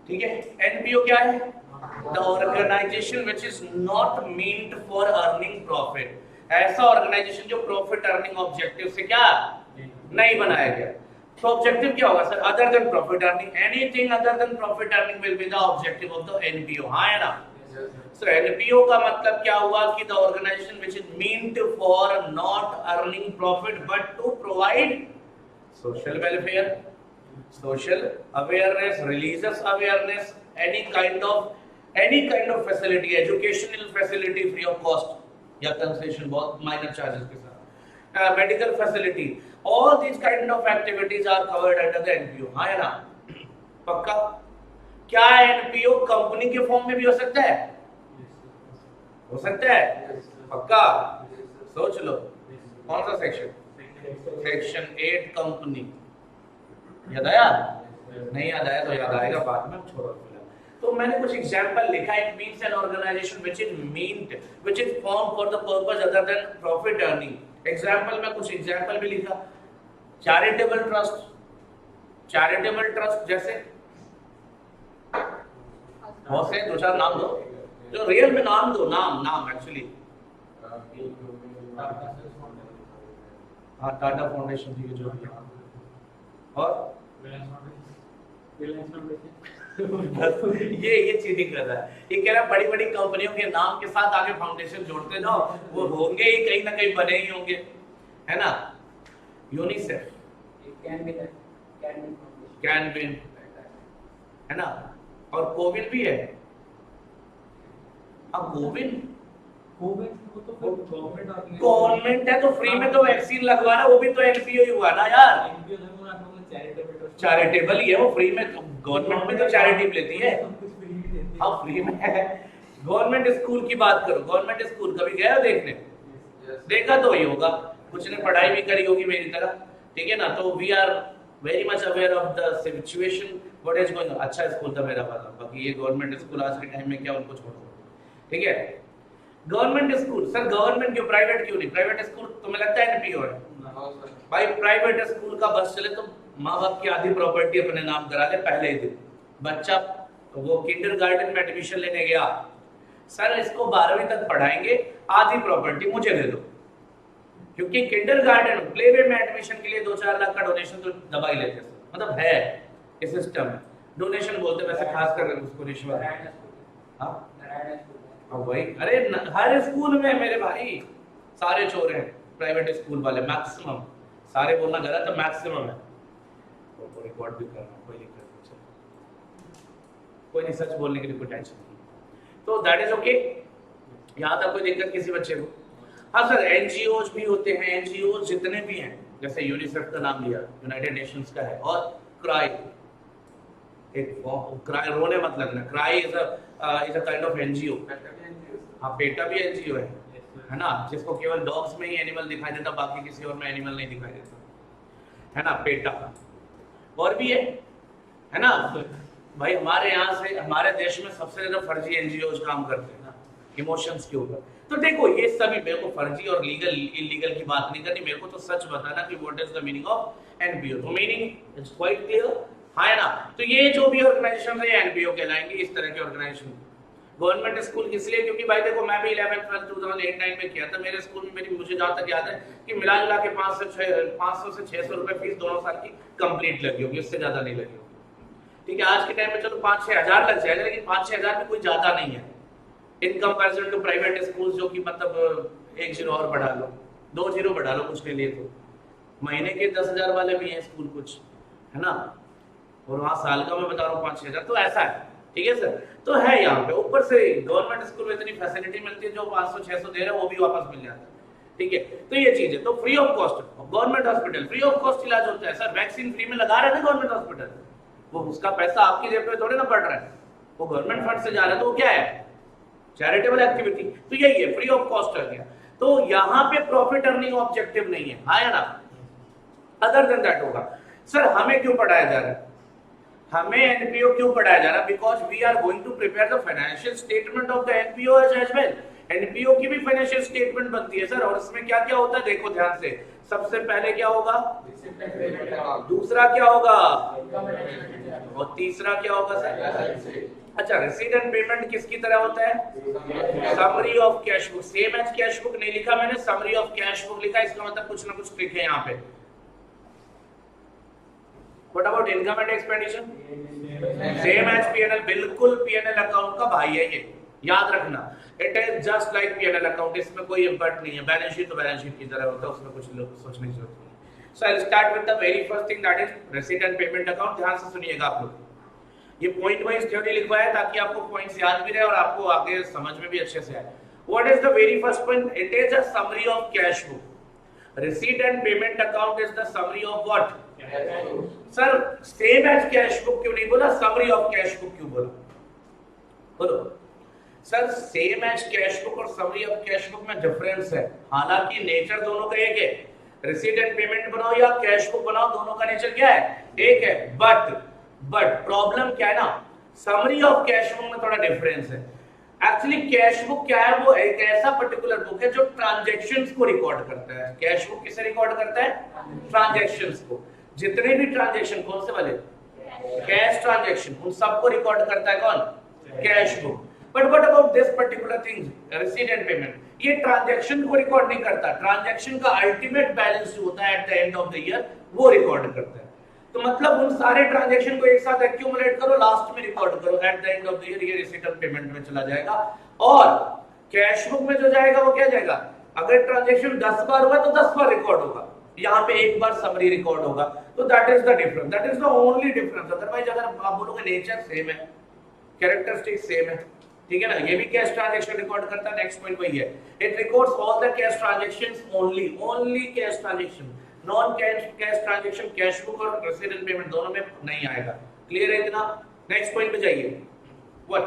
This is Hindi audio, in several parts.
ठीक है। एनपीओ क्या है? The organisation which is not meant for earning profit, ऐसा ऑर्गेनाइजेशन जो प्रॉफिट अर्निंग ऑब्जेक्टिव से क्या नहीं बनाया गया। तो ऑब्जेक्टिव क्या होगा sir? Other than profit earning, anything other than profit earning will be the objective of the NPO. हाँ है ना? सो एनपीओ का मतलब क्या हुआ कि the organisation which is meant for not earning profit but to provide social welfare, social awareness, religious awareness, any kind of facility, educational facility free of cost या concession बहुत minor charges के साथ, medical facility, all these kind of activities are covered under the NPO। हाँ है ना? पक्का? क्या NPO कंपनी के फॉर्म में भी हो सकता है? हो सकता है? पक्का? सोच लो कौन सा सेक्शन? Section 8 company. याद आया? नहीं याद आया तो याद आएगा बाद में, छोड़ो। तो मैंने कुछ एग्जांपल लिखा। It means an organisation which is meant, which is form for the purpose other than profit earning. Example में कुछ एग्जांपल भी लिखा। चैरिटेबल ट्रस्ट, चैरिटेबल ट्रस्ट जैसे बहुत से, दो चार नाम दो जो रियल में नाम दो, नाम एक्चुअली। हाँ, टाटा फाउंडेशन जी जो भी, और ये चीटिंग कर रहा है। ये कह रहा है बड़ी बड़ी कंपनियों के नाम के साथ आगे फाउंडेशन जोड़ते जाओ, वो होंगे ही कहीं ना कहीं, बने ही होंगे, है ना? यूनिसेफ, कैनविन, है ना? और कोविन भी है। अब कोविन गवर्नमेंट है तो फ्री में तो वैक्सीन लगवा रहा, वो भी तो एनपीओ ही हुआ ना यार। चैरिटेबल ही है वो, फ्री में। गवर्नमेंट में तो चैरिटी लेती है। हाँ फ्री में है। गवर्नमेंट स्कूल की बात करो, गवर्नमेंट स्कूल कभी गया देखने? देखा तो ही होगा, कुछ ने पढ़ाई भी करी होगी मेरी तरह, ठीक है ना? तो we are very much aware of the situation what is going. अच्छा स्कूल था मेरा वाला, बाकी ये गवर्नमेंट स्कूल आज के टाइम में क्या, उनको छोड़ो, ठीक है? गवर्नमेंट स्कूल, सर गवर्नमेंट क्यों, प्राइवेट क्यों नहीं? प्राइवेट स्कूल तुम्हें लगता है एनपीओ है? भाई प्राइवेट स्कूल का बस चले तो माँ बाप की आधी प्रॉपर्टी अपने नाम करा ले पहले ही दिन। बच्चा वो किंडरगार्टन में एडमिशन लेने गया, सर इसको 12वीं तक पढ़ाएंगे, आधी प्रॉपर्टी मुझे दे दो, क्योंकि किंडरगार्टन प्लेवे में एडमिशन के लिए 2-4 लाख का डोनेशन तो दबा ही लेते हैं, मतलब है इस सिस्टम में। डोनेशन बोलते वैसे खास कर उसको रिश्वत। हाँ वही, अरे हर स्कूल में मेरे भाई सारे चोर हैं प्राइवेट स्कूल वाले, मैक्सिमम। सारे बोलना गलत है, मैक्सिमम है। तो रिकॉर्ड भी करना, कोई दिक्कत नहीं, कोई नहीं, सच बोलने के लिए कोई टेंशन नहीं। तो दैट इज ओके, यहाँ तक कोई दिक्कत किसी बच्चे को? हाँ सर एनजीओज भी होते हैं, एनजीओज जितने भी हैं, जैसे यूनिसेफ का नाम लिया, यूनाइटेड नेशंस का है, और क्राई, एक क्राई, रोने मत लगना, cry is a kind of NGO. हाँ पेटा भी एनजीओ है ना, जिसको केवल डॉग्स में ही एनिमल दिखाई देता, बाकी किसी और में एनिमल नहीं दिखाई देता, है ना? पेटा और भी है ना? भाई हमारे यहाँ से, हमारे देश में सबसे ज्यादा फर्जी एनजीओज काम करते हैं ना इमोशंस के ऊपर। तो देखो ये सभी, मेरे को फर्जी और लीगल इलीगल की बात नहीं करनी, मेरे को तो सच बताना कि what is the meaning of NPO. तो मीनिंग इट्स क्वाइट क्लियर, है ना? तो ये जो भी ऑर्गेनाइजेशन है एनपीओ कहलाएंगे, इस तरह के ऑर्गेनाइजेशन। गवर्नमेंट स्कूल इसलिए क्योंकि भाई देखो मैं भी 11th 12th 2008-9 में किया था, मेरे स्कूल में मुझे जहाँ तक याद है कि मिला जुला के 500 से 600 रुपए फीस दोनों साल की कंप्लीट लगी होगी, उससे ज्यादा नहीं लगी होगी, ठीक है? आज के टाइम में चलो 5-6 हजार लग जाएगा, लेकिन 5-6 हजार भी कोई ज्यादा नहीं है in comparison to private school, जो कि मतलब 1 जीरो और बढ़ा लो, 2 जीरो बढ़ा लो कुछ के लिए, तो महीने के 10,000 वाले भी हैं स्कूल कुछ, है ना? और वहाँ साल का मैं बता रहा हूँ 5-6 हजार, तो ऐसा है, ठीक है सर? तो है यहाँ पे ऊपर से गवर्नमेंट स्कूल में इतनी फैसिलिटी मिलती है, जो 500-600 दे रहे हैं वो भी वापस मिल जाता है, ठीक है? तो ये चीज है। तो free of cost government hospital, free of cost इलाज होता है। सर वैक्सीन फ्री में लगा रहे हैं ना गवर्नमेंट हॉस्पिटल, वो उसका पैसा आपकी जेब पे थोड़े ना पड़ रहा है, वो गवर्नमेंट फंड से जा रहा है, तो वो क्या है? Charitable activity. तो यही है, फ्री ऑफ कॉस्ट आ गया। तो यहाँ पे प्रॉफिट अर्निंग ऑब्जेक्टिव नहीं है, हाँ या ना? अदर देन दैट होगा। सर हमें क्यों पढ़ाया जा रहा है, हमें एनपीओ क्यों पढ़ाया जा रहा है? Because we are going to prepare the financial statement of the NPO as well. NPO की भी फाइनेंशियल स्टेटमेंट बनती है सर, और इसमें क्या क्या होता है देखो ध्यान से। सबसे पहले क्या होगा, दूसरा क्या होगा, और तीसरा क्या होगा सर। अच्छा, रिसीट एंड पेमेंट किसकी तरह होता है, summary of cash book. Same as cash book नहीं लिखा मैंने, समरी ऑफ कैश बुक लिखा, इसका मतलब कुछ ना कुछ ट्रिक है यहाँ पे। What about income and expenditure? Same as P&L, बिल्कुल P&L अकाउंट का भाई है ये, याद रखना। It is just like P&L account, इसमें कोई इम्पैक्ट नहीं है। बैलेंस शीट तो बैलेंस शीट की तरह होता है, उसमें कुछ सोचने की जरूरत नहीं। So I'll start with the very first thing, that is receipt and payment account। ध्यान से सुनिएगा आप लोग, ये पॉइंट वाइज थ्योरी लिखवाया ताकि आपको पॉइंट्स याद भी रहे और आपको आगे समझ में भी अच्छे से आए। What is the very first point? It is a summary of cash book. Receipt and payment account is the summary of what? Sir same as cash book क्यों नहीं बोला, समरी ऑफ कैश बुक क्यों बोला, बोलो sir. Same as cash book और समरी ऑफ कैश बुक में डिफरेंस है, हालांकि नेचर दोनों का एक है। रिसीट एंड पेमेंट बनाओ या कैश बुक बनाओ, दोनों का नेचर क्या है, एक है। बट प्रॉब्लम क्या है ना, समरी ऑफ कैश बुक में थोड़ा डिफरेंस है। एक्चुअली कैश बुक क्या है, वो एक ऐसा पर्टिकुलर बुक है जो ट्रांजैक्शंस को रिकॉर्ड करता है। कैश बुक किसे रिकॉर्ड करता है, ट्रांजैक्शंस को। जितने भी ट्रांजैक्शन, कौन से वाले, कैश ट्रांजैक्शन, उन सबको रिकॉर्ड करता है कौन, cash book. But what about this particular thing, receipt and payment, ये ट्रांजैक्शन को रिकॉर्ड नहीं करता। ट्रांजैक्शन का अल्टीमेट बैलेंस जो होता है at the end of the year, वो रिकॉर्ड करता है। तो मतलब उन सारे ट्रांजैक्शन को एक साथ एक्यूमुलेट करो, लास्ट में रिकॉर्ड करो, at the end of the year ये रिसीट एंड पेमेंट में चला जाएगा। और कैश बुक में जो जाएगा वो क्या जाएगा, अगर ट्रांजैक्शन 10 बार हुआ तो 10 बार रिकॉर्ड होगा, यहाँ पे एक बार समरी रिकॉर्ड होगा। तो that is the difference, that is the only difference. Otherwise अगर आप बोलोगे नेचर सेम है, कैरेक्टरिस्टिक सेम है, ठीक है ना। ये भी कैश ट्रांजैक्शन रिकॉर्ड करता है, नेक्स्ट पॉइंट वही है, it records all the cash transactions only cash transaction. Non cash transaction cash book और रिसीट एंड पेमेंट दोनों में नहीं आएगा। क्लियर है इतना। नेक्स्ट पॉइंट पे जाइए, what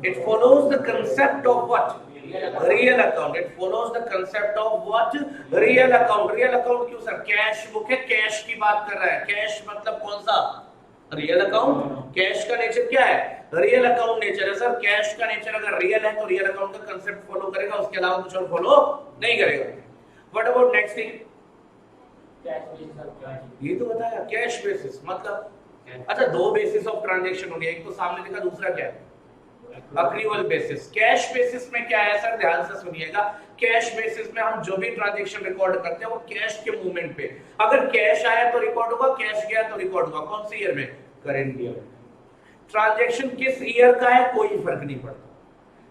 it follows the concept of what, real account। it follows the concept of what, real account। real account क्यों सर, कैश बुक है, कैश की बात कर रहा है। कैश मतलब कौन सा, रियल अकाउंट। कैश का नेचर क्या है, रियल अकाउंट नेचर है सर। कैश का नेचर अगर रियल है तो रियल अकाउंट का कंसेप्ट फॉलो करेगा, उसके अलावा कुछ और फॉलो नहीं करेगा। व्हाट अबाउट नेक्स्ट थिंग, ये तो बताया कैश बेसिस मतलब। अच्छा, दो बेसिस ऑफ ट्रांजैक्शन हो गया, एक तो सामने लिखा, दूसरा क्या है, अक्रूवल बेसिस। कैश बेसिस में क्या है सर, ध्यान से सुनिएगा। कैश बेसिस में हम जो भी ट्रांजैक्शन रिकॉर्ड करते हैं वो कैश के मूवमेंट पे, अगर कैश आया तो रिकॉर्ड होगा, कैश गया तो रिकॉर्ड होगा। कौन सी ईयर में, करेंट ईयर। ट्रांजैक्शन किस ईयर का है कोई फर्क नहीं पड़ता,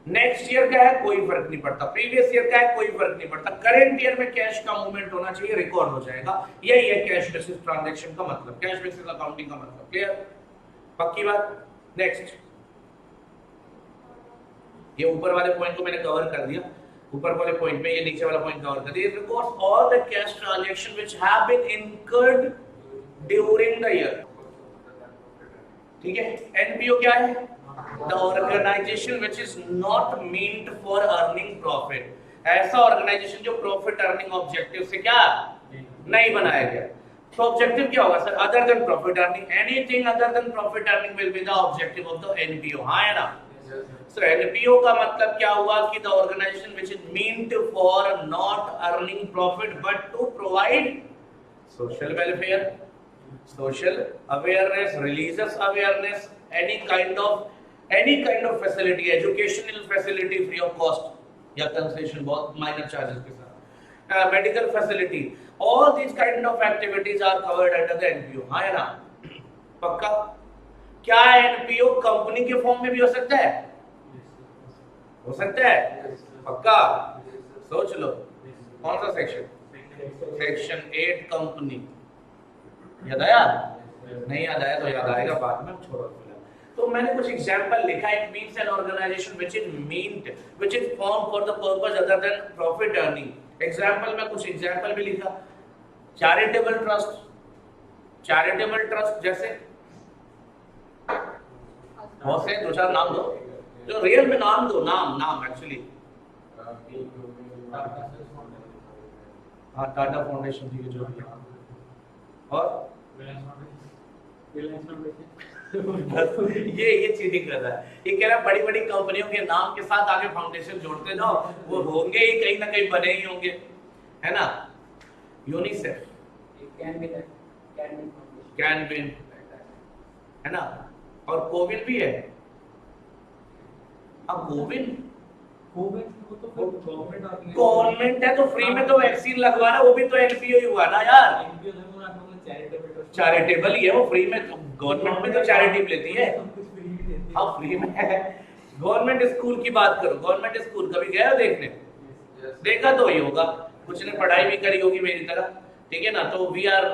नेक्स्ट ईयर का है कोई फर्क नहीं पड़ता, प्रीवियस ईयर का है कोई फर्क नहीं पड़ता। करेंट ईयर में कैश का मूवमेंट होना चाहिए, रिकॉर्ड हो जाएगा। यही है कैश बेसिस ट्रांजैक्शन का मतलब, कैश बेसिस अकाउंटिंग का मतलब। क्लियर, पक्की बात। नेक्स्ट, ये ऊपर वाले पॉइंट को मैंने कवर कर दिया, ऊपर वाले पॉइंट में ये नीचे वाला पॉइंट कवर कर दिया। It records all the cash transaction which have been incurred during the year. ठीक है, एनपीओ क्या है, the organisation which is not meant for earning profit. ऐसा ऑर्गेनाइजेशन जो प्रॉफिट अर्निंग ऑब्जेक्टिव से क्या नहीं बनाया गया। तो ऑब्जेक्टिव क्या होगा sir, other than profit earning, anything other than profit earning will be the objective of the NPO. हां है ना। So NPO का मतलब क्या हुआ कि the organization which is meant for not earning profit but to provide social welfare, social awareness, religious awareness, any kind of facility, educational facility free of cost या concession बहुत minor charges के साथ, medical facility, all these kind of activities are covered under the NPO। हाँ है ना, पक्का। क्या NPO कंपनी के फॉर्म में भी हो सकता है, हो सकता है, पक्का। सोच लो कौन सा सेक्शन, सेक्शन 8 कंपनी। याद आया, नहीं याद आया तो याद आएगा बाद में, छोड़ो। तो मैंने कुछ एग्जांपल लिखा। It means an organisation which is meant, which is form for the purpose other than profit earning. Example में कुछ एग्जांपल भी लिखा। चैरिटेबल ट्रस्ट, चैरिटेबल ट्रस्ट जैसे बहुत से, दो चार नाम दो जो रियल में नाम दो, नाम एक्चुअली। हाँ, टाटा फाउंडेशन थी जो भी, और बस ये चीटिंग कर रहा है। ये कह रहा है बड़ी बड़ी कंपनियों के नाम के साथ आगे फाउंडेशन जोड़ते जाओ, वो होंगे ही कहीं ना कहीं, बने ही होंगे, है ना। यूनिसेफ कैन विन, है ना, और कोविन भी है। अब कोविन गवर्नमेंट है तो फ्री में तो वैक्सीन लगवा रहा है, वो भी तो एनपीओ ही हुआ ना यार, चैरिटेबल ही है वो, फ्री में। गवर्नमेंट में तो चैरिटी लेती है, हाँ फ्री में है। गवर्नमेंट स्कूल की बात करो, गवर्नमेंट स्कूल कभी गया देखने? देखा तो ही होगा, कुछ ने पढ़ाई भी करी होगी मेरी तरह, ठीक है ना। तो we are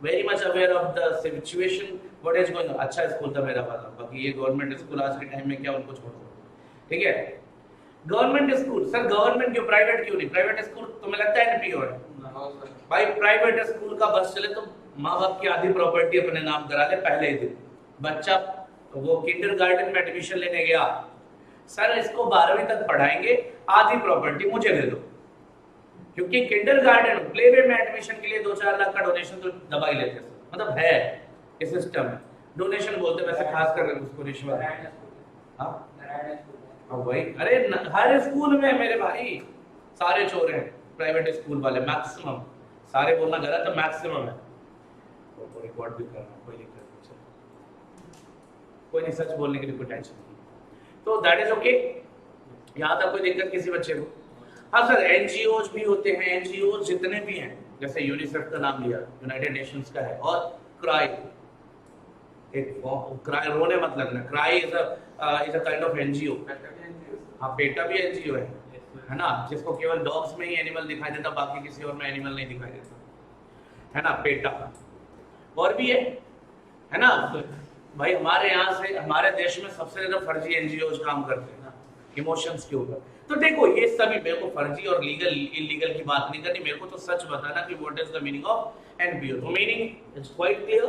very much aware of the situation what is going. अच्छा स्कूल था मेरा वाला, बाकी ये गवर्नमेंट स्कूल आज के टाइम में क्या, उनको छोड़ दो, ठीक है। गवर्नमेंट स्कूल, सर गवर्नमेंट क्यों, प्राइवेट क्यों नहीं? प्राइवेट स्कूल तुम्हें लगता है एनपीओ है? भाई प्राइवेट स्कूल का बस चले तो माँ बाप की आधी प्रॉपर्टी अपने नाम करा ले पहले ही दिन। बच्चा वो किंडरगार्टन में एडमिशन लेने गया, सर इसको 12वीं तक पढ़ाएंगे, आधी प्रॉपर्टी मुझे दे दो, क्योंकि किंडरगार्टन प्ले वे में एडमिशन के लिए 2-4 लाख का डोनेशन तो दबा ही लेते हैं, मतलब है इस सिस्टम में। डोनेशन बोलते वैसे खास कर उसको रिश्वत। हाँ वही, अरे हर स्कूल में मेरे भाई सारे चोर हैं प्राइवेट स्कूल वाले, मैक्सिमम, सारे बोलना गलत है, मैक्सिमम है। तो रिकॉर्ड भी करना, कोई दिक्कत नहीं, कोई नहीं, सच बोलने के लिए कोई टेंशन नहीं, तो दैट इज ओके। यहाँ तक कोई दिक्कत किसी बच्चे को? हाँ सर एनजीओज भी होते हैं, एनजीओ जितने भी हैं, जैसे यूनिसेफ का नाम लिया, यूनाइटेड नेशंस का है, और क्राई, एक क्राई, रोने मत लगना, cry is a kind of NGO. हाँ पेटा भी एनजीओ है ना, जिसको केवल डॉग्स में ही एनिमल दिखाई देता, बाकी किसी और में एनिमल नहीं दिखाई देता, है ना, पेटा। और भी है ना भाई। हमारे यहाँ से, हमारे देश में सबसे ज्यादा फर्जी एनजीओ काम करते हैं ना इमोशंस के ऊपर। तो देखो ये सभी, मेरे को फर्जी और लीगल इलीगल की बात नहीं करनी, मेरे को तो सच बताना कि what is the meaning of NPO. तो मीनिंग इज क्वाइट क्लियर,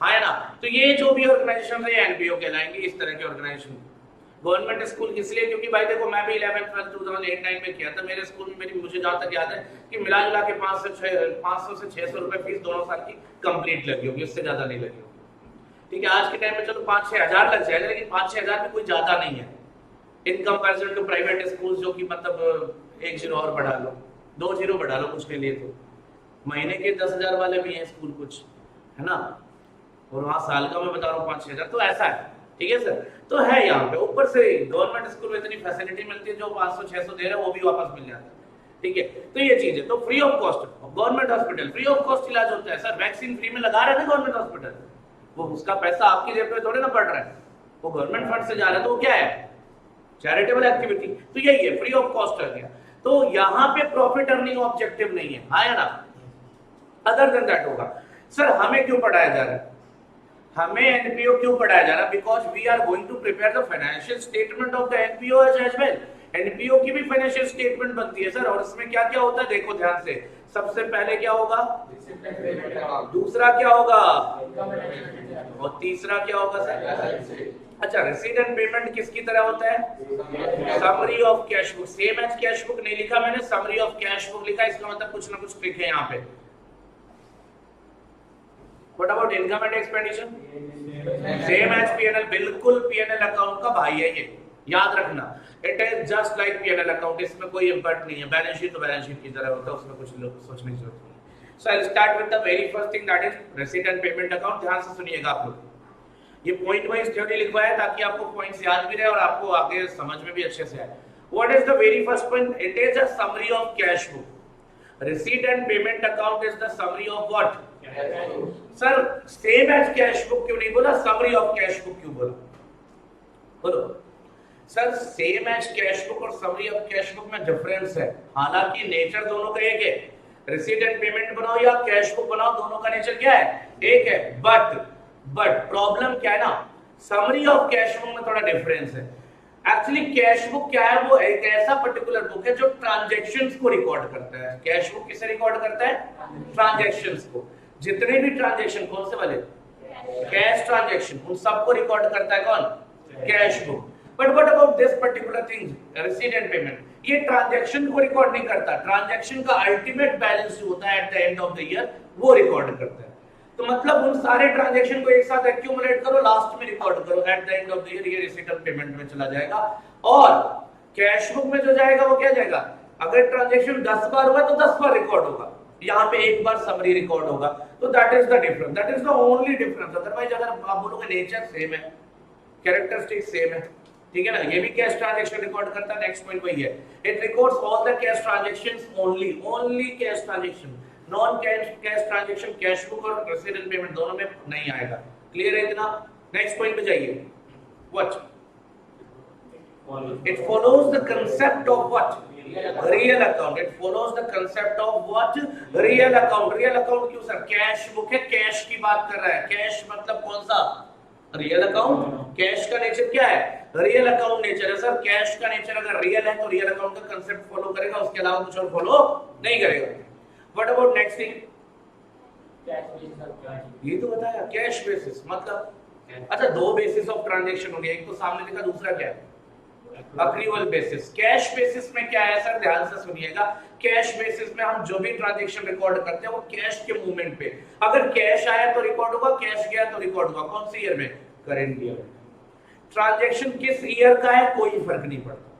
है ना। तो ये जो भी ऑर्गेनाइजेशन है एनपीओ कहलाएंगे, इस तरह के ऑर्गेनाइजेशन। गवर्नमेंट स्कूल इसलिए क्योंकि भाई देखो मैं भी 11th 12th 2008-9 में किया था, मेरे स्कूल में मेरी, मुझे जहाँ तक याद है कि मिला जुला के 500 से 600 रुपए फीस दोनों साल की कंप्लीट लगी होगी, उससे ज्यादा नहीं लगी होगी, ठीक है। आज के टाइम में चलो 5-6 हजार लग जाएगा, लेकिन 5-6 हजार भी कोई ज्यादा नहीं है in comparison to private school, जो कि मतलब 1 जीरो और बढ़ा लो, 2 जीरो बढ़ा लो कुछ के लिए, तो महीने के 10,000 वाले भी हैं स्कूल कुछ, है ना, और वहाँ साल का मैं बता रहा हूँ 5-6 हजार, तो ऐसा है, ठीक है सर। तो है यहाँ पे ऊपर से गवर्नमेंट स्कूल में इतनी फैसिलिटी मिलती है, जो 500-600 दे रहे हैं वो भी वापस मिल जाता है, ठीक है। तो ये चीज है, तो free of cost government hospital, free of cost इलाज होता है सर। वैक्सीन फ्री में लगा रहे हैं ना गवर्नमेंट हॉस्पिटल, वो उसका पैसा आपकी जेब में थोड़े ना पड़ रहा है, वो गवर्नमेंट फंड से जा रहा है, तो वो क्या है, चैरिटेबल एक्टिविटी। तो यही है, फ्री ऑफ कॉस्ट आ गया। तो यहाँ पे प्रॉफिट अर्निंग ऑब्जेक्टिव नहीं है, हाँ या ना, अदर देन दैट होगा। सर हमें क्यों पढ़ाया जा रहा है, हमें एनपीओ क्यों पढ़ाया जा रहा है? Because we are going to prepare the financial statement of the NPO as well. NPO की भी फाइनेंशियल स्टेटमेंट बनती है सर, और इसमें क्या क्या होता है देखो ध्यान से। सबसे पहले क्या होगा, दूसरा क्या होगा, और तीसरा क्या होगा सर? अच्छा, रिसीट एंड पेमेंट किसकी तरह होता है? Summary of cash book. Same as cash book नहीं लिखा मैंने, समरी ऑफ कैश बुक लिखा, इसका मतलब कुछ ना कुछ ट्रिक है यहाँ पे। What about income and expenditure? Same as P&L, बिल्कुल P&L अकाउंट का भाई है ये, याद रखना। It is just like P&L account, इसमें कोई इम्पैक्ट नहीं है। बैलेंस शीट तो बैलेंस शीट की तरह होता है, उसमें कुछ लोग सोचने की जरूरत नहीं। So I'll start with the very first thing, that is receipt and payment account। ध्यान से सुनिएगा आप लोग, ये पॉइंट वाइज थ्योरी लिखवाया है ताकि आपको पॉइंट्स याद भी रहे और आपको आगे समझ में भी अच्छे से आए। What is the very first point? It is a summary of cash book. Receipt and payment account is the summary of what? Sir same as cash book क्यों नहीं बोला, समरी ऑफ कैश बुक क्यों बोला? बोलो sir, same as cash book और समरी ऑफ कैश बुक में डिफरेंस है, हालांकि नेचर दोनों का एक है। रिसीट एंड पेमेंट बनाओ या कैश बुक बनाओ, दोनों का नेचर क्या है, एक है। बट प्रॉब्लम क्या है ना, समरी ऑफ कैश बुक में थोड़ा डिफरेंस है। एक्चुअली कैश बुक क्या है, वो एक ऐसा पर्टिकुलर बुक है जो ट्रांजैक्शंस को रिकॉर्ड करता है। कैश बुक किसे रिकॉर्ड करता है? ट्रांजैक्शंस को। जितने भी ट्रांजैक्शन, कौन से वाले, कैश ट्रांजैक्शन, उन सबको रिकॉर्ड करता है कौन, cash book. But what about this particular thing, receipt and payment, ये ट्रांजैक्शन को रिकॉर्ड नहीं करता। ट्रांजैक्शन का अल्टीमेट बैलेंस जो होता है at the end of the year, वो रिकॉर्ड करता है। तो मतलब उन सारे ट्रांजैक्शन को एक साथ एक्यूमुलेट करो, लास्ट में रिकॉर्ड करो, at the end of the year ये रिसीट ऑफ पेमेंट में चला जाएगा। और कैश बुक में जो जाएगा वो क्या जाएगा, अगर ट्रांजैक्शन 10 बार हुआ तो 10 बार रिकॉर्ड होगा, यहाँ पे एक बार समरी रिकॉर्ड होगा। तो that is the difference, that is the only difference. Otherwise अगर आप बोलोगे नेचर सेम है, कैरेक्टरिस्टिक सेम है, ठीक है ना। ये भी कैश ट्रांजैक्शन रिकॉर्ड करता है, नेक्स्ट पॉइंट वही है, it records all the cash transactions only cash transaction, non cash transaction cash book और रिसीट एंड पेमेंट दोनों में नहीं आएगा। क्लियर है इतना। नेक्स्ट पॉइंट पे जाइए, what it follows the concept of what real account, it follows the concept of what real account। real account क्यों सर, कैश बुक है, कैश की बात कर रहा है, कैश मतलब कौन सा, रियल अकाउंट। कैश का नेचर क्या है, रियल अकाउंट नेचर है सर। कैश का नेचर अगर रियल है तो रियल अकाउंट का कंसेप्ट फॉलो करेगा, उसके अलावा कुछ और फॉलो नहीं करेगा। व्हाट अबाउट नेक्स्ट थिंग, ये तो बताया कैश बेसिस मतलब, अच्छा दो बेसिस ऑफ ट्रांजैक्शन होंगे, एक तो सामने लिखा, दूसरा क्या है अक्रूवल बेसिस। कैश बेसिस में क्या है सर, ध्यान से सुनिएगा, कैश बेसिस में हम जो भी ट्रांजैक्शन रिकॉर्ड करते हैं वो कैश के मूवमेंट पे, अगर कैश आया तो रिकॉर्ड होगा, कैश गया तो रिकॉर्ड होगा। कौन सी ईयर में, करंट ईयर। ट्रांजैक्शन किस ईयर का है कोई फर्क नहीं पड़ता,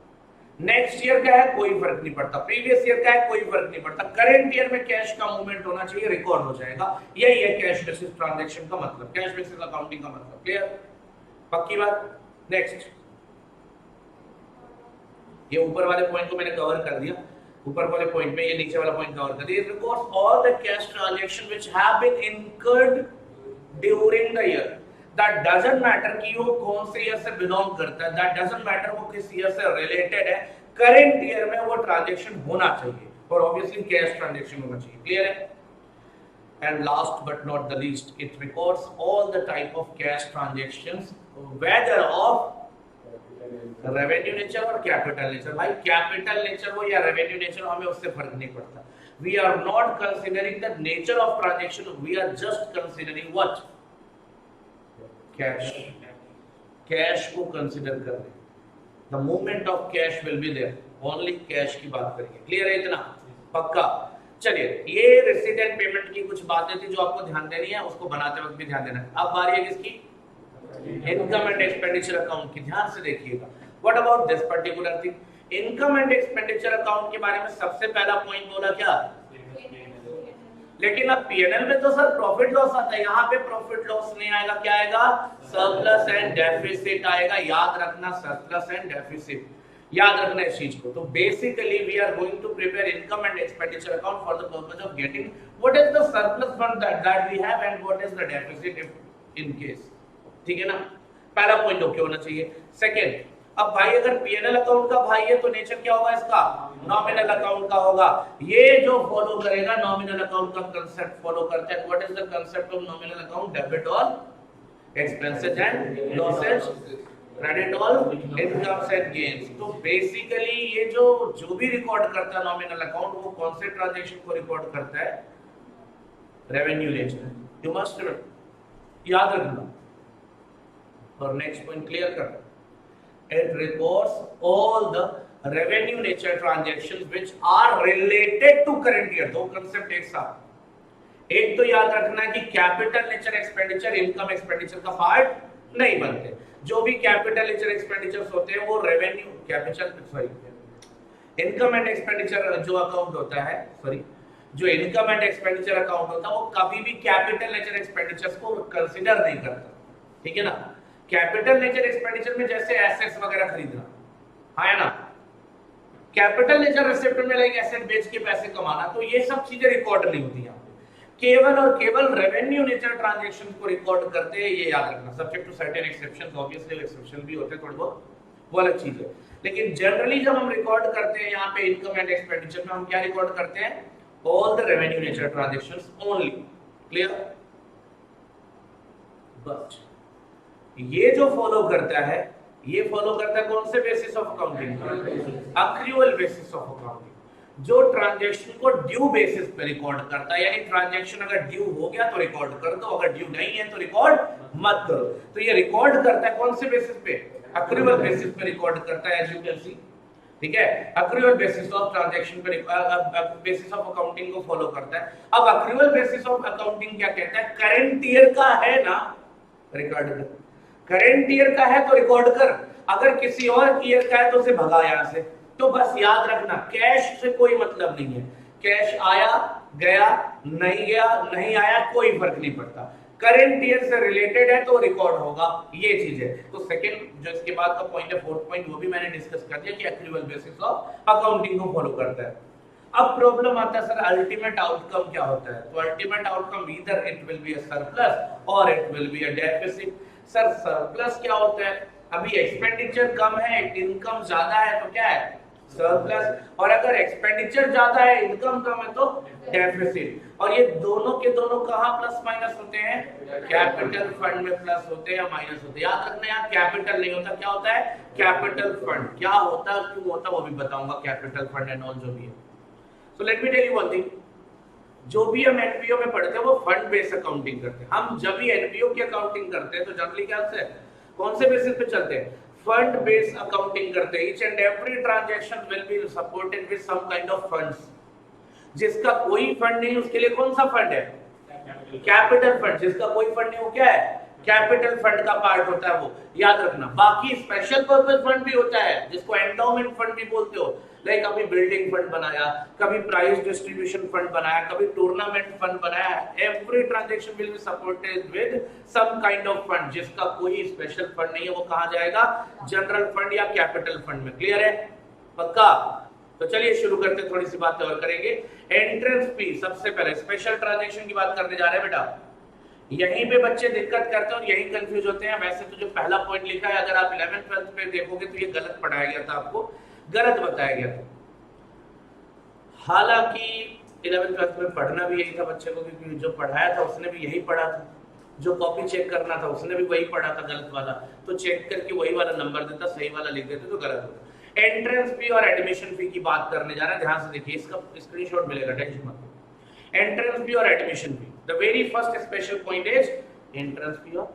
नेक्स्ट ईयर का है कोई फर्क नहीं पड़ता, प्रीवियस ईयर का है कोई फर्क नहीं पड़ता, करंट ईयर में कैश का मूवमेंट होना चाहिए, रिकॉर्ड हो जाएगा। यही है कैश बेसिस ट्रांजैक्शन का मतलब, कैश बेसिस अकाउंटिंग का मतलब। क्लियर, पक्की बात। नेक्स्ट, ये ऊपर वाले पॉइंट को मैंने कवर कर दिया, ऊपर वाले पॉइंट में ये नीचे वाला पॉइंट कवर कर दिया। It records all the cash transaction which have been incurred during the year. That doesn't matter कि वो कौन से ईयर से बिलोंग करता है, दैट डजंट मैटर वो किस ईयर से रिलेटेड है, करंट ईयर में वो ट्रांजैक्शन होना चाहिए और ऑब्वियसली कैश ट्रांजैक्शन होना चाहिए। क्लियर है। And last but not the least, it records all the type of cash transactions, whether of revenue nature और कैपिटल नेचर। भाई कैपिटल नेचर हो या रेवेन्यू नेचर, हमें उससे फर्क नहीं पड़ता। We are not considering the nature of transaction, we are just considering what, cash. Cash को कंसीडर कर रहे, the movement of cash will be there, only cash की बात करेंगे। क्लियर है इतना, पक्का। चलिए, ये रिसीट एंड पेमेंट की कुछ बातें थी जो आपको ध्यान देनी है, उसको बनाते वक्त भी ध्यान देना है। अब बारी है किसकी, इनकम एंड एक्सपेंडिचर अकाउंट की। ध्यान से देखिएगा, what about this particular thing, income and expenditure account के बारे में सबसे पहला पॉइंट बोला क्या, लेकिन अब पीएनएल में तो सर प्रॉफिट लॉस आता है, यहाँ पे प्रॉफिट लॉस नहीं आएगा, क्या आएगा, सरप्लस एंड डेफिसिट आएगा। याद रखना, सरप्लस एंड डेफिसिट, याद रखना इस चीज को। तो basically we are going to prepare income and expenditure account for the purpose of getting what is the surplus fund that we have and what is the deficit if in case. ठीक है ना, पहला पॉइंट ओके होना चाहिए। सेकंड, अब भाई अगर पीएनएल अकाउंट का भाई है तो नेचर क्या होगा इसका, नॉमिनल अकाउंट का होगा। ये जो फॉलो करेगा नॉमिनल अकाउंट का कंसेप्ट फॉलो करता है। What is the concept of nominal account, debit all expenses and losses, credit all incomes and gains. तो बेसिकली ये जो भी रिकॉर्ड करता है नॉमिनल अकाउंट, वो कौन से ट्रांजैक्शन को रिकॉर्ड करता है, रेवेन्यू नेचर। यू मस्ट याद रखना। और नेक्स्ट पॉइंट क्लियर करना, it records all the revenue nature transactions which are related to current year। दो कंसेप्ट एक साथ। एक तो याद रखना कि capital nature expenditure income expenditure का पार्ट नहीं बनते। जो भी कैपिटल नेचर एक्सपेंडिचर्स होते हैं वो रेवेन्यू इनकम एंड एक्सपेंडिचर जो अकाउंट होता है, जो इनकम एंड एक्सपेंडिचर अकाउंट होता है वो कभी भी कैपिटल नेचर एक्सपेंडिचर्स को कंसीडर नहीं करता। ठीक है ना। कैपिटल नेचर एक्सपेंडिचर में जैसे एसेट्स वगैरह खरीदना, हाँ है ना, कैपिटल नेचर रिसिप्ट में लाइक एसेट बेच के पैसे कमाना, तो ये सब चीजें रिकॉर्ड नहीं होती यहाँ पे। केवल और केवल रेवेन्यू नेचर ट्रांजैक्शन को रिकॉर्ड करते हैं, ये याद रखना। Subject to certain exceptions, obviously exception भी होते हैं थोड़े बहुत, वो अलग चीज है। लेकिन जनरली जब हम रिकॉर्ड करते हैं यहाँ पे इनकम एंड एक्सपेंडिचर में, हम क्या रिकॉर्ड करते हैं, all the revenue nature transactions only. Clear. बस ये जो फॉलो करता है, ये फॉलो करता है कौन से basis of accounting, accrual basis of accounting. जो ट्रांजैक्शन को ड्यू बेसिस पे रिकॉर्ड करता है, यानी ट्रांजैक्शन अगर ड्यू हो गया तो रिकॉर्ड कर दो, अगर ड्यू नहीं है तो रिकॉर्ड मत करो। तो ये रिकॉर्ड करता है कौन से बेसिस पे, अक्रूवल बेसिस पे रिकॉर्ड करता है, एज यू कैन सी। ठीक है। अक्रूवल बेसिस ऑफ ट्रांजैक्शन पर बेसिस ऑफ अकाउंटिंग को फॉलो करता है। अब अक्रूवल बेसिस ऑफ अकाउंटिंग क्या कहता है, करंट ईयर का है ना रिकॉर्ड कर, करंट ईयर का है तो रिकॉर्ड कर, अगर किसी और ईयर का है तो उसे भगा यहां से। तो बस याद रखना कैश से कोई मतलब नहीं है, कैश आया गया नहीं गया नहीं आया कोई फर्क नहीं पड़ता, करंट ईयर से रिलेटेड है तो रिकॉर्ड होगा, ये चीज है। तो सेकंड जो इसके बाद का पॉइंट है, फोर्थ पॉइंट, वो भी मैंने डिस्कस कर दिया कि एक्चुअल बेसिस ऑफ अकाउंटिंग को फॉलो करता है। अब प्रॉब्लम आता है सर अल्टीमेट आउटकम क्या होता है, तो ultimate outcome either it will be a surplus और it will be a deficit. Sir surplus क्या होता है, अभी एक्सपेंडिचर कम है इनकम ज्यादा है तो क्या है सरप्लस, और अगर एक्सपेंडिचर ज्यादा है इनकम कम है तो डेफिसिट। और ये दोनों के दोनों कहां प्लस माइनस होते हैं, कैपिटल फंड में प्लस होते हैं या माइनस होते हैं। याद रखना यार कैपिटल नहीं होता, क्या होता है कैपिटल फंड, क्या होता है क्यों होता है वो भी बताऊंगा, कैपिटल फंड एंड ऑल जो भी है। So let me tell you one thing, जो भी हम एनपीओ में पढ़ते हैं वो फंड बेस्ड अकाउंटिंग करते हैं। हम जब भी एनपीओ की अकाउंटिंग करते हैं तो जनरली क्या से कौन से बेसिस पे चलते हैं, फंड बेस्ड अकाउंटिंग करते हैं। Each and every transaction will be supported with some kind of funds. जिसका कोई फंड नहीं उसके लिए कौन सा फंड है, कैपिटल फंड। जिसका कोई फंड नहीं वो क्या है, कैपिटल फंड का पार्ट होता है वो, याद रखना। बाकी स्पेशल पर्पस फंड भी होता है जिसको एंडोमेंट फंड भी बोलते हो, लाइक कभी बिल्डिंग फंड बनाया, कभी प्राइस डिस्ट्रीब्यूशन फंड बनाया, कभी टूर्नामेंट फंड बनाया। Every transaction will be supported with some kind of fund. जिसका कोई स्पेशल फंड नहीं है वो कहां जाएगा, जनरल फंड या कैपिटल फंड में। क्लियर है, पक्का? तो चलिए शुरू करते हैं, थोड़ी सी बातें और करेंगे। एंट्रेंस फी, सबसे पहले स्पेशल ट्रांजैक्शन की बात करने जा रहे हैं बेटा। यहीं पे बच्चे दिक्कत करते हैं और यहीं कंफ्यूज होते हैं। वैसे तो जो पहला पॉइंट लिखा है अगर आप 11th 12th पे देखोगे तो ये गलत पढ़ाया गया था, आपको गलत बताया गया था। हालांकि 11th 12th में पढ़ना भी यही था बच्चे को, क्योंकि जो पढ़ाया था उसने भी यही पढ़ा था, जो कॉपी चेक करना था उसने भी वही पढ़ा था गलत वाला, तो चेक करके वही वाला नंबर देता, सही वाला लिख देते तो गलत होता। एंट्रेंस फी और एडमिशन फी की बात करने जा रहे हैं, ध्यान से देखिए, इसका स्क्रीनशॉट मिलेगा, टेंशन मत लो। एंट्रेंस फी और admission fee, the very first special point is entrance fee और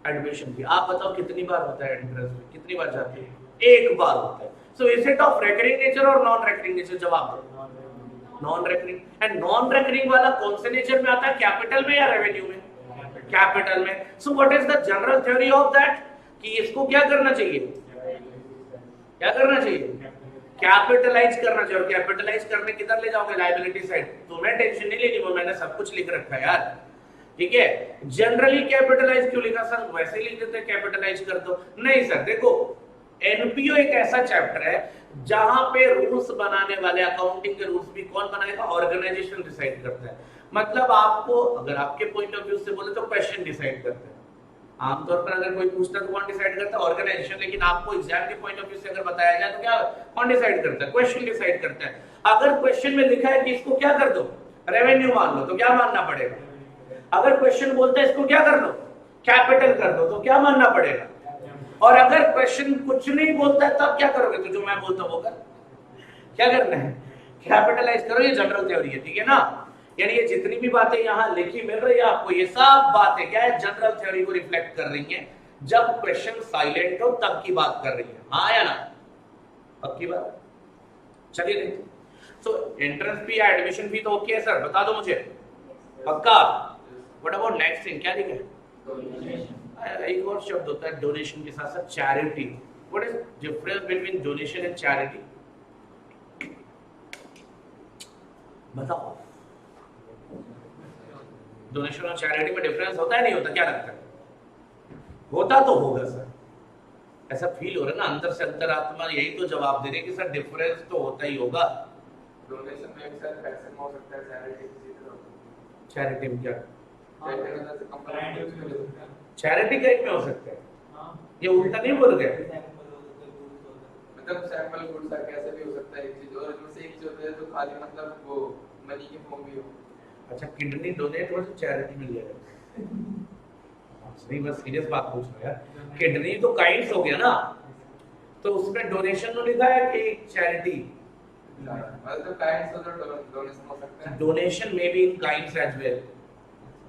एडमिशन फी। आप बताओ कितनी बार होता है एंट्रेंस फी, कितनी बार जाती है, एक बार होता है। So is it of recurring nature और नॉन रिकरिंग नेचर, जवाब दो non recurring. And non recurring वाला कौन से नेचर में आता है, कैपिटल में या रेवेन्यू में, कैपिटल में। So what is the general theory of that, कि इसको क्या करना चाहिए, क्या करना चाहिए, कैपिटलाइज करना चाहिए। और कैपिटलाइज करने किधर ले जाओगे, लायबिलिटी साइड। तुम्हें टेंशन नहीं लेनी, वो मैंने सब कुछ लिख रखा है यार, ठीक है। जनरली कैपिटलाइज क्यों लिखा सर, वैसे लिख देते कैपिटलाइज कर दो, नहीं सर। देखो एनपीओ एक ऐसा चैप्टर है जहां पे रूल्स बनाने वाले, अकाउंटिंग के रूल्स भी कौन बनाएगा, ऑर्गेनाइजेशन डिसाइड करता है। मतलब आपको अगर आपके पॉइंट ऑफ व्यू से बोले तो क्वेश्चन डिसाइड करता है। आमतौर पर अगर कोई पूछता है तो कौन डिसाइड करता है, ऑर्गेनाइजेशन। लेकिन आपको एग्जाम के पॉइंट ऑफ व्यू से अगर बताया जाए तो क्या कौन डिसाइड करता है, क्वेश्चन डिसाइड करता है। अगर क्वेश्चन में लिखा है कि इसको क्या कर दो, रेवेन्यू मान लो, तो क्या मानना पड़ेगा। अगर क्वेश्चन बोलता है इसको क्या कर दो, कैपिटल कर दो, तो क्या मानना पड़ेगा। और अगर क्वेश्चन कुछ नहीं बोलता है तब क्या करोगे, तो जो मैं बोलता हूं वो कर, क्या करना है, कैपिटलाइज करो। ये जनरल थ्योरी है, ठीक है ना। यानी ये जितनी भी बातें यहाँ लिखी मिल रही है आपको, ये सब बातें क्या है, जनरल थ्योरी को रिफ्लेक्ट कर रही है। जब क्वेश्चन साइलेंट हो तब की बात कर रही है, हाँ या ना, पक्की बात। चलिए देखते। सो एंट्रेंस फी या एडमिशन फी तो ओके है सर, बता दो मुझे, पक्का। व्हाट अबाउट नेक्स्ट थिंग, क्या लिखा है, एक और शब्द होता है डोनेशन के साथ साथ, charity. What is difference between donation and charity, बताओ। डोनेशन और चैरिटी में डिफरेंस होता है नहीं होता, क्या लगता है, होता तो होगा सर, ऐसा फील हो रहा है ना अंदर से, अंतरात्मा यही तो जवाब दे रही है कि सर डिफरेंस तो होता ही होगा। डोनेशन में एक सर पैसे में हो सकता है, चैरिटी किसी तरह, चैरिटी में क्या, चैरिटी चैरिटी में हो सकता है, ये उल्टा नहीं बोल गए, मतलब सैंपल गुड्स कैसे भी हो सकता है एक चीज, और इनमें से एक चीज होता है तो खाली मतलब वो मनी की फॉर्म भी हो। अच्छा किडनी डोनेट हो तो चैरिटी मिल जाएगा, नहीं बस सीरियस बात पूछ रहा यार। किडनी तो काइंड्स हो गया ना, तो उसमें डोनेशन तो लिखा है कि चैरिटी, मतलब काइंड्स तो डोनेशन हो सकता है, डोनेशन में भी in kinds as well.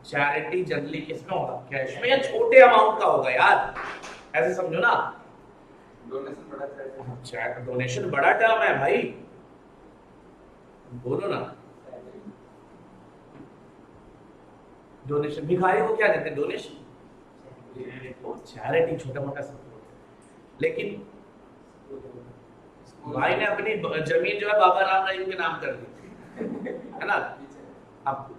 Charity generally किसमें होगा, कैश में या छोटे अमाउंट का होगा यार, ऐसे समझो ना। डोनेशन बड़ा चाहिए। डोनेशन बड़ा टर्म है भाई, बोलो ना। डोनेशन भिखारी को क्या देते हैं? डोनेशन, चैरिटी, छोटा मोटा सब। लेकिन भाई ने अपनी जमीन जो है बाबा राम रहीम के नाम कर दी है ना। अब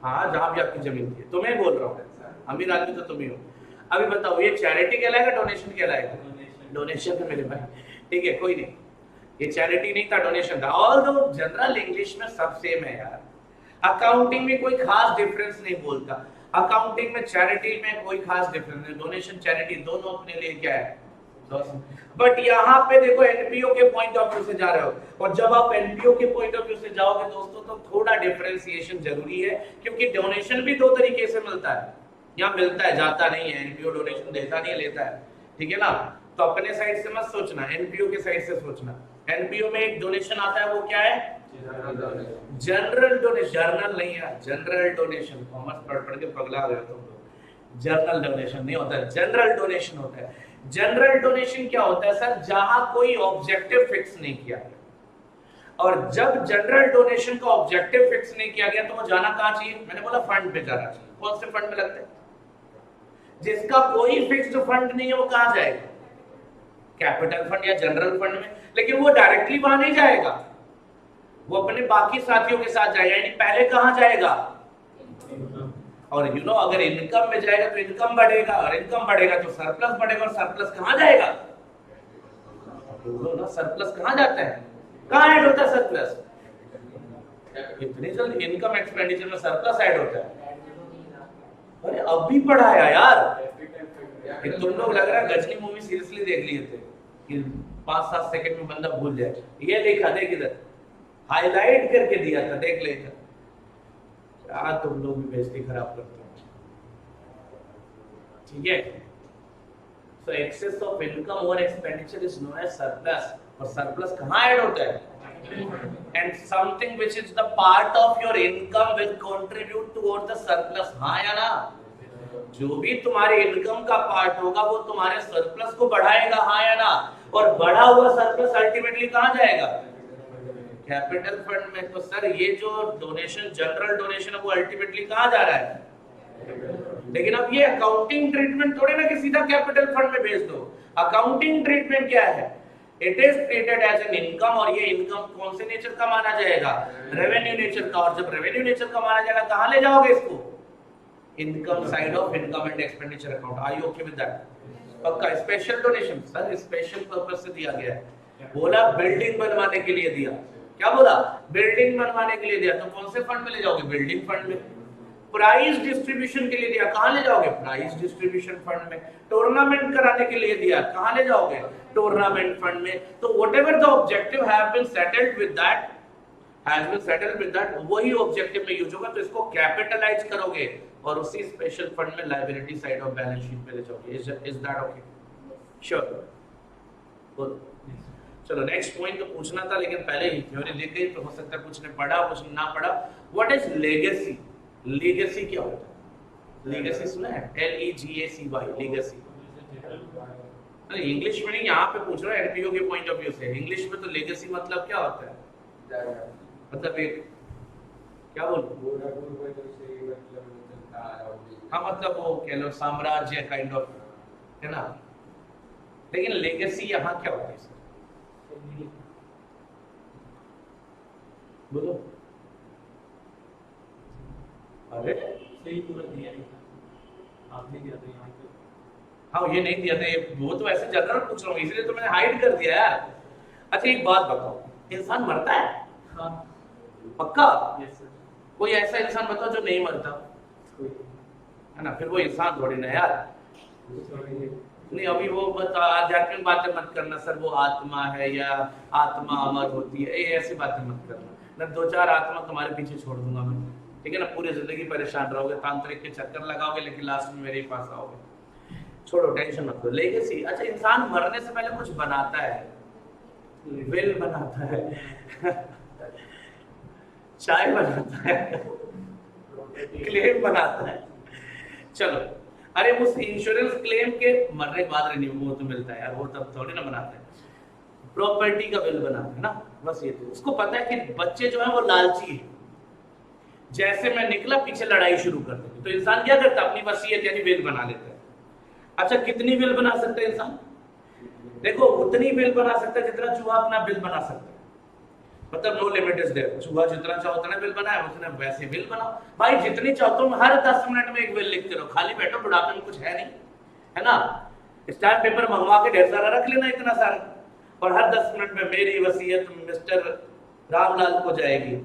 हाँ, जहां भी आपकी जमीन थी, तुम्हें बोल रहा हूँ, अमीर आदमी तो तुम ही हो। अभी बताओ ये चैरिटी कहलाएगा डोनेशन कहलाएगा? डोनेशन है मेरे भाई, ठीक है कोई नहीं, ये चैरिटी नहीं था, डोनेशन था। ऑल्दो जनरल इंग्लिश में सब सेम है यार, अकाउंटिंग में कोई खास डिफरेंस नहीं बोलता, अकाउंटिंग में चैरिटी में कोई खास डिफरेंस नहीं, डोनेशन चैरिटी दोनों अपने लिए क्या है। बट यहाँ पे देखो एनपीओ के पॉइंट ऑफ व्यू से जा रहे हो, और जब आप एनपीओ के पॉइंट ऑफ व्यू से जाओगे दोस्तों तो थोड़ा डिफरेंशिएशन जरूरी है, क्योंकि डोनेशन भी दो तरीके से मिलता है, यहाँ मिलता है जाता नहीं है, एनपीओ डोनेशन देता नहीं लेता है, ठीक है ना। तो अपने साइड से मत सोचना, एनपीओ के साइड से सोचना। एनपीओ में एक डोनेशन आता है, वो क्या है? General donation. जर्नल नहीं है, जनरल डोनेशन। कॉमर्स पढ़ के पगला गए तुम लोग। जनरल डोनेशन नहीं होता, जनरल डोनेशन होता है। जनरल डोनेशन क्या होता है सर? जहां कोई ऑब्जेक्टिव फिक्स नहीं किया गया, और जब जनरल डोनेशन का ऑब्जेक्टिव फिक्स नहीं किया गया तो वो जाना कहां चाहिए? मैंने बोला फंड पे जाना चाहिए। कौन से फंड में लगता है? जिसका कोई फिक्स्ड फंड नहीं है वो कहां जाएगा? कैपिटल फंड या जनरल फंड में। लेकिन वो डायरेक्टली वहां नहीं जाएगा, वो अपने बाकी साथियों के साथ जाएगा। यानी पहले कहां जाएगा? और अगर इनकम में जाएगा तो इनकम बढ़ेगा, और इनकम बढ़ेगा तो सरप्लस बढ़ेगा, और सरप्लस कहां जाएगा? बोलो ना, सरप्लस कहां जाता है? कहां ऐड होता है सरप्लस? इतनी जल्दी इनकम एक्सपेंडिचर में सरप्लस ऐड होता है? अरे अब भी पढ़ाया यार, तुम लोग लग रहा है गजनी मूवी सीरियसली देख लिए थे कि 5-7 सेकंड में बंदा भूल जाए। ये लिखा, देख इधर हाईलाइट करके दिया था, देख लेगा। क्या तुम लोग भी बेइज्जती खराब करते हो, ठीक है। सो एक्सेस ऑफ इनकम और expenditure is known as surplus, और सरप्लस कहां ऐड होता है? And something which is the part of your income will contribute toward the surplus. हां या ना? जो भी तुम्हारे इनकम का पार्ट होगा वो तुम्हारे सरप्लस को बढ़ाएगा, हां या ना? और बढ़ा हुआ सरप्लस अल्टीमेटली कहां जाएगा? कैपिटल फंड में। तो सर ये जो डोनेशन, जनरल डोनेशन है, वो अल्टीमेटली कहां जा रहा है? लेकिन अब ये अकाउंटिंग ट्रीटमेंट थोड़े ना कि सीधा कैपिटल फंड में भेज दो। अकाउंटिंग ट्रीटमेंट क्या है? It is treated as an income, और ये इनकम कौन से नेचर का माना जाएगा? रेवेन्यू नेचर का। और जब रेवेन्यू नेचर का माना जाएगा कहां ले जाओगे इसको? Income side of income and expenditure account. Are you okay with that? पक्का। Special donation sir special purpose से दिया गया है। बोला बिल्डिंग बनवाने के लिए दिया, क्या बोला? बिल्डिंग बनवाने के लिए दिया, तो कौन से फंड में ले जाओगे? बिल्डिंग फंड में। प्राइज डिस्ट्रीब्यूशन के लिए दिया, कहां ले जाओगे? प्राइज डिस्ट्रीब्यूशन फंड में। टूर्नामेंट कराने के लिए दिया, कहां ले जाओगे? टूर्नामेंट फंड में। तो whatever the objective have been settled with that, has been settled with that, वही ऑब्जेक्टिव में यूज होगा। तो इसको कैपिटलाइज करोगे और उसी स्पेशल फंड में liability side of balance sheet पे ले जाओगे। Is that okay? Sure. Good. चलो नेक्स्ट पॉइंट तो पूछना था, लेकिन पहले ही थ्योरी लिख गई, तो हो सकता है कुछ ने पढ़ा कुछ ने ना पढ़ा। What is legacy? लेगेसी क्या होता है? लेगेसी सुना है? LEGACY, legacy. अरे इंग्लिश में नहीं, यहाँ पे पूछ रहा है एनपीओ के पॉइंट ऑफ व्यू से। इंग्लिश में तो लेगेसी मतलब क्या होता है? मतलब एक क्या बोलूं, हाँ मतलब वो कह लो साम्राज्य काइंड ऑफ, है ना। लेकिन लेगेसी यहाँ क्या होता है सर? बोलो। अरे सही पूरा दिया नहीं था, आपने दिया था यहाँ पे। हाँ ये नहीं दिया था, वो तो ऐसे जनरल पूछ रहा हूँ, इसलिए तो मैंने हाइड कर दिया यार। अच्छा एक बात बताओ, इंसान मरता है? हाँ पक्का? Yes sir. कोई ऐसा इंसान बताओ जो नहीं मरता, है ना? फिर वो इंसान थोड़ी ना यार। नहीं अभी वो बता आध्यात्मिक बातें मत करना सर, वो आत्मा है या आत्मा अमर होती है, ये ऐसी बातें मत करना। न 2-4 आत्मा तुम्हारे पीछे छोड़ दूंगा मैं, ठीक है ना। पूरी जिंदगी परेशान रहोगे, तांत्रिक के चक्कर लगाओगे, लेकिन लास्ट में मेरे ही पास आओगे। छोड़ो, टेंशन मत लो। लेगेसी, अच्छा इंसान मरने से पहले कुछ बनाता है, विल बनाता है चाय बनाता है, क्लेम बनाता है। चलो अरे उस इंश्योरेंस क्लेम के मरने के बाद रिन्यू तो मिलता है यार, वो तब थोड़ी ना बनाते हैं। प्रॉपर्टी का विल बनाते हैं ना, बस ये तो उसको पता है कि बच्चे जो है वो लालची है, जैसे मैं निकला पीछे लड़ाई शुरू कर देंगे। तो इंसान क्या करता है, अपनी वसीयत यानी विल बना लेता है। अच्छा कितनी विल बना सकता है इंसान? देखो उतनी बिल बना सकता है जितना चूहा अपना बिल बना सकता है, मतलब नो लिमिट इज देयर। चूहा जितना चाहो उतना बिल बनाए, उसने वैसे बिल बनाओ भाई, जितनी चाहो तुम हर 10 मिनट में एक बिल लिखते रहो, खाली बैठो, बुढ़ापे में कुछ है नहीं, है ना, स्टैम्प पेपर मंगवा के ढेर सारा रख लेना, इतना सारा, और हर 10 मिनट में मेरी वसीयत मिस्टर रामलाल को जाएगी,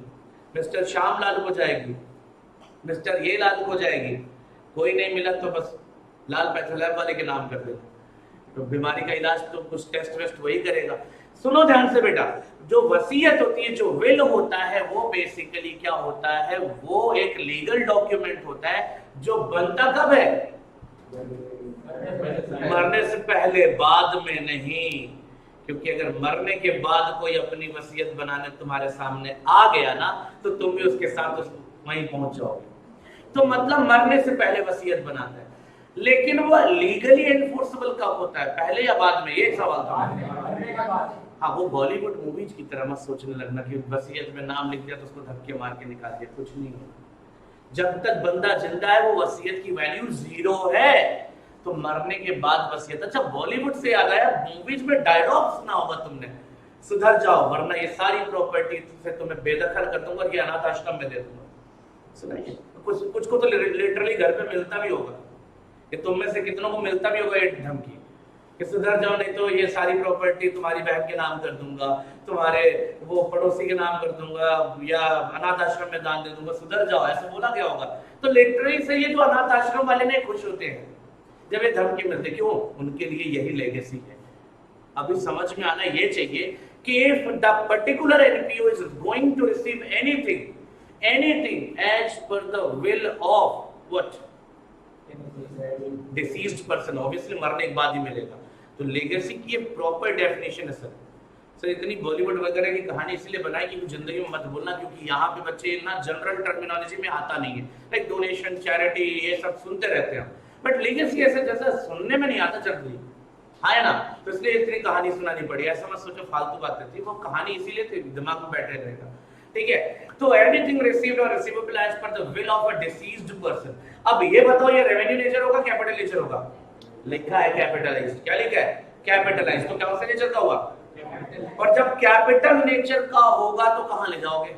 मिस्टर श्यामलाल को जाएगी, मिस्टर ये लाल को जाएगी, कोई नहीं मिला तो बस लाल पैथोलैब वाले के नाम कर देना, तो बीमारी का इलाज तो कुछ टेस्ट वेस्ट वही करेगा। सुनो ध्यान से बेटा, जो वसीयत होती है, जो विल होता है, वो बेसिकली क्या होता है, वो एक लीगल डॉक्यूमेंट होता है जो बनता कब है, मरने से पहले, बाद में नहीं। क्योंकि अगर मरने के बाद कोई अपनी वसीयत बनाने तुम्हारे सामने आ गया ना, तो तुम भी उसके साथ वहीं पहुंच जाओगे। तो मतलब मरने से पहले वसीयत बनाता है, लेकिन वो लीगली एनफोर्सेबल कब होता है, पहले या बाद में, ये सवाल था। हाँ, वो बॉलीवुड मूवीज की तरह मत सोचने लगना कि वसीयत में नाम लिख दिया तो उसको धक्के मार के निकाल दिया, कुछ नहीं होगा। जब तक बंदा जिंदा है वो वसीयत की वैल्यू 0 है, तो मरने के बाद वसीयत। अच्छा बॉलीवुड से याद आया, मूवीज में डायलॉग सुना होगा तुमने, सुधर जाओ वरना ये सारी प्रॉपर्टी से तुम्हें बेदखल कर दूंगा, ये अनाथ आश्रम में दे दूंगा। सुनाइए, कुछ को तो लिटरली घर पे मिलता भी होगा, ये तुम में से कितनों को मिलता भी होगा ये धमकी कि सुधर जाओ नहीं तो ये सारी प्रॉपर्टी तुम्हारी बहन के नाम कर दूंगा, तुम्हारे वो पड़ोसी के नाम कर दूंगा, या अनाथ आश्रम में दान दे दूंगा, सुधर जाओ, ऐसा बोला गया होगा। तो लिटरली से ये जो अनाथ आश्रम वाले ने खुश होते हैं जब ये धमकी मिलती, क्यों? उनके लिए यही लेगेसी है। अभी समझ में आना ये चाहिए कि if the particular NPO is going to receive anything as per the will of what deceased person, obviously मरने के बाद ही मिलेगा। तो लेगेसी की ये प्रॉपर डेफिनेशन है सर। इतनी बॉलीवुड वगैरह की कहानी इसलिए बनाई कि जिंदगी में मत बोलना, क्योंकि यहाँ पे बच्चे ना जनरल टर्मिनोलॉजी में आता नहीं है, लाइक डोनेशन, चैरिटी, ये सब सुनते रहते हैं, बट लेगेसी ऐसे जैसा सुनने में नहीं आता जनरली, है ना, तो इसलिए इतनी कहानी सुनानी पड़ी। ऐसा मत सोचो फालतू बातें थी, वो कहानी इसीलिए थी दिमाग में बैठे रहेगा, ठीक है। तो एनीथिंग रिसीव्ड और receivable as per the will of a deceased person. अब ये बताओ ये रेवेन्यू नेचर होगा, कैपिटल नेचर होगा? लिखा है कैपिटलाइज्ड, क्या लिखा है? कैपिटलाइज्ड। तो कौन सा नेचर का हुआ? और जब कैपिटल नेचर का होगा तो कहां ले जाओगे?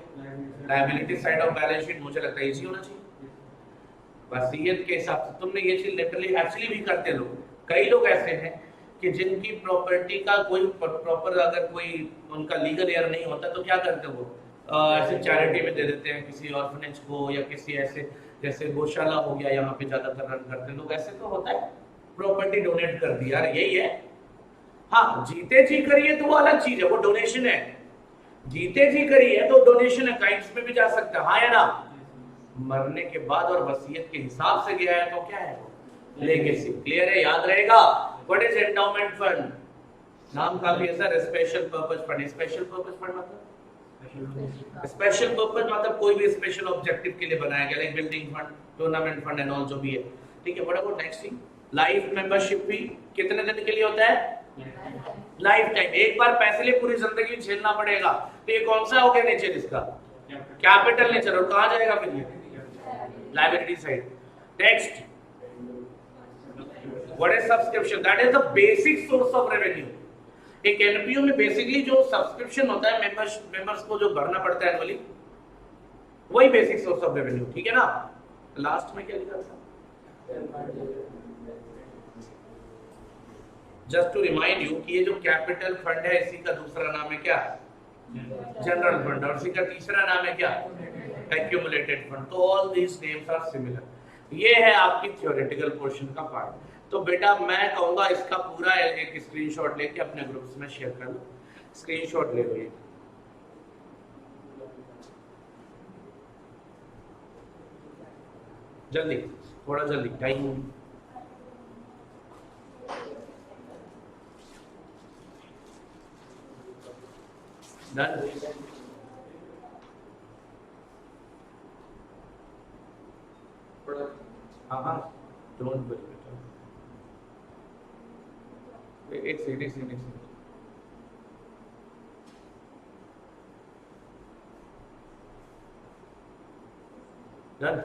Liability side of balance sheet. मुझे लगता है इजी होना चाहिए वसीयत के हिसाब से। तुमने ये चीज लिटरली एक्चुअली भी करते लोग, कई लोग ऐसे हैं कि जिनकी प्रॉपर्टी का कोई प्रॉपर अगर कोई उनका लीगल एयर नहीं होता तो क्या करते वो ऐसे चैरिटी में दे देते हैं, किसी ऑर्फनेज को या किसी ऐसे जैसे गौशाला हो गया, यहाँ पे ज्यादातर रन करते हैं लोग, ऐसे तो होता है, प्रॉपर्टी डोनेट कर दी, यार यही है। हाँ, जीते जी करिए तो वो अलग चीज है, वो डोनेशन है। जीते जी करिए तो डोनेशन है, काइंड्स में भी जा सकता है, हाँ या ना। मरने के बाद और वसीयत के हिसाब से गया है तो क्या है? लेगेसी। क्लियर है? याद रहेगा। What is endowment fund? नाम काफी है sir, special purpose fund. Special purpose fund मतलब स्पेशल पर्पस मतलब कोई भी स्पेशल ऑब्जेक्टिव के लिए बनाया गया, like building fund, tournament fund and all जो भी है, ठीक है। What about next thing? Life membership भी कितने दिन के लिए होता है? Life time. एक बार पैसे लिए पूरी जिंदगी झेलना पड़ेगा, तो ये कौन सा हो गया नेचर इसका? Capital nature. और कहां जाएगा फिर ये? Liability side. Next, what is subscription? That is the basic source of revenue. एक एनपीओ में बेसिकली जो सब्सक्रिप्शन होता है, मेंबर्स को जो भरना पड़ता है एनुअली, वही बेसिक सोर्स ऑफ रेवेन्यू, ठीक है ना। लास्ट में क्या लिखा था? जस्ट टू रिमाइंड यू कि ये जो कैपिटल फंड है इसी का दूसरा नाम है क्या? General fund. और इसी का तीसरा नाम है क्या? Accumulated fund. तो all these names are similar. ये है आपकी थ्योरेटिकल पोर्शन का पार्ट। तो बेटा मैं कहूंगा इसका पूरा एक स्क्रीनशॉट लेके अपने ग्रुप्स में शेयर कर लो। स्क्रीनशॉट ले लो ये। जल्दी, थोड़ा जल्दी, टाइम। डन? हाँ, डोंट वरी। एक second done.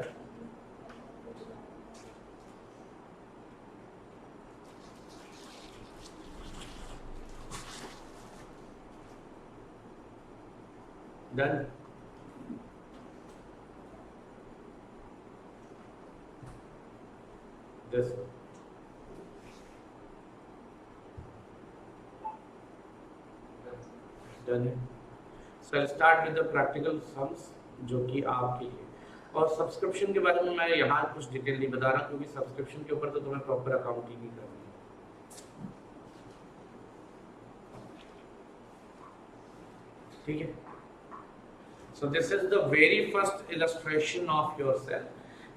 Done. this done it. So I'll start with the practical sums जो कि आपके लिए, और सब्सक्रिप्शन के बारे में मैं यहाँ कुछ डिटेल नहीं बता रहा क्योंकि सब्सक्रिप्शन के ऊपर तो तुम्हें प्रॉपर अकाउंटिंग ही करनी है, ठीक है। So this is the very first illustration of yourself,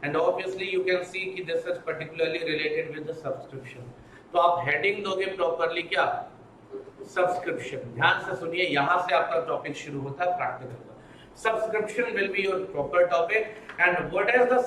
and obviously you can see कि this is particularly related with the subscription. तो आप heading दोगे properly क्या, सब्सक्रिप्शन। ध्यान से सुनिए, यहाँ से आपका टॉपिक शुरू होता है प्रैक्टिकल का। Subscription will be your proper topic, and what is the